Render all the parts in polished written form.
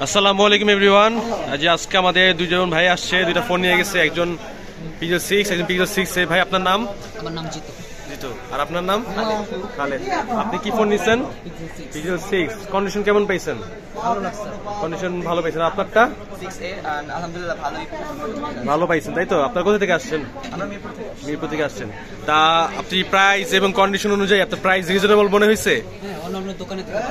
আসসালামু আলাইকুম এভরিওয়ান। আজকে আমাদের দুইজন ভাই আসছে, দুইটা ফোন নিয়ে গেছে, একজন পিক্সেল 6 একজন পিক্সেল 6 ভাই আপনার নাম? আমার নাম জিতু। জিতু। আর আপনার নাম? খালেদ। আপনি কি ফোন নিছেন? পিক্সেল 6। কন্ডিশন কেমন পাইছেন? ভালো লাগছে। কন্ডিশন ভালো পাইছেন। আপনারটা? 6A and আলহামদুলিল্লাহ ভালোই ভালো পাইছেন তাই তো? আপনার কোথা থেকে আসছেন? আমরা মিরপুর থেকে আসছি। মিরপুর থেকে আসছেন। তা আপনি প্রাইস এবং কন্ডিশন অনুযায়ী আপনার প্রাইস রিজনেবল মনে হয়েছে? হ্যাঁ, অন্য দোকানে থেকে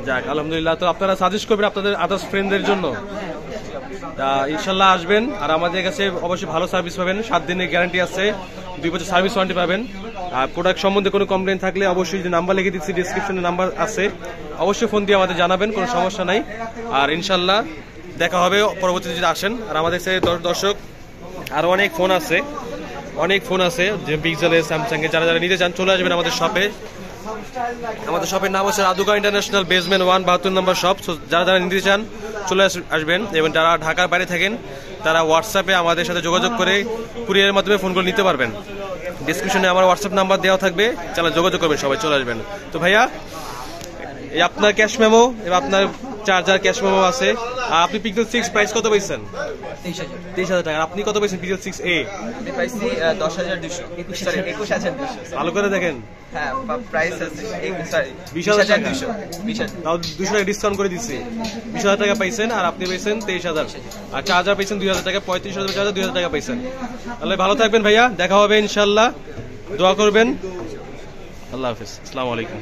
যাক আলহামদুলিল্লাহ। তো আপনারা সাজেস্ট করবেন আপনাদের আদার্স ফ্রেন্ডদের জন্য? তা ইনশাল্লাহ আসবেন, আর আমাদের কাছে অবশ্যই ভালো সার্ভিস পাবেন। 7 দিনের গ্যারান্টি আছে, 2 বছর সার্ভিস ওয়ারেন্টি পাবেন। আর প্রোডাক্ট সম্বন্ধে কোনো কমপ্লেন থাকলে অবশ্যই যে নাম্বার লিখে দিচ্ছি ডিসক্রিপশনে নাম্বার আছে, অবশ্যই ফোন দিয়ে আমাদের জানাবেন, কোনো সমস্যা নাই। আর ইনশাল্লাহ দেখা হবে পরবর্তীতে যদি আসেন। আর আমাদের সাথে দর্শক আরও অনেক ফোন আছে যে পিক্সেলের, স্যামসাংয়ে, যারা যারা নিতে চান চলে আসবেন আমাদের শপে। আমাদের শপের নাম হচ্ছে রাদুকা ইন্টারন্যাশনাল, বেসমেন্ট 1, 72 নম্বর শপ। যারা যারা নিতে চান চলে আসবেন, এবং যারা ঢাকার বাইরে থাকেন তারা হোয়াটসঅ্যাপে আমাদের সাথে যোগাযোগ করে কুরিয়ারের মাধ্যমে ফোনগুলো নিতে পারবেন। ডিসক্রিপশনে আমার হোয়াটসঅ্যাপ নাম্বার দেওয়া থাকবে, চালা যোগাযোগ করবেন, সবাই চলে আসবেন। তো ভাইয়া এই আপনার ক্যাশ মেমো এবং আপনার চার্জার ক্যাশ মেমো আছে। আর আপনি পিক্সেল 6 প্রাইস কত পাইছেন? 23,000 টাকা। আপনি কত পাইছেন পিক্সেল 6A? আমি পাইছি 10,200 সরি 21,200। ভালো করে দেখেন। হ্যাঁ, প্রাইস আছে সরি 20,200। 20,000 তাও 200 টাকা ডিসকাউন্ট করে দিচ্ছি। 20,000 টাকা পাইছেন, আর আপনি পাইছেন 23,000। আর চার্জার পাইছেন 2,000 টাকা। 35,000 চার্জার 2,000 টাকা পাইছেন। তাহলে ভালো থাকবেন ভাইয়া, দেখা হবে ইনশাল্লাহ, দোয়া করবেন। আল্লাহ হাফিজ, আসসালামু আলাইকুম।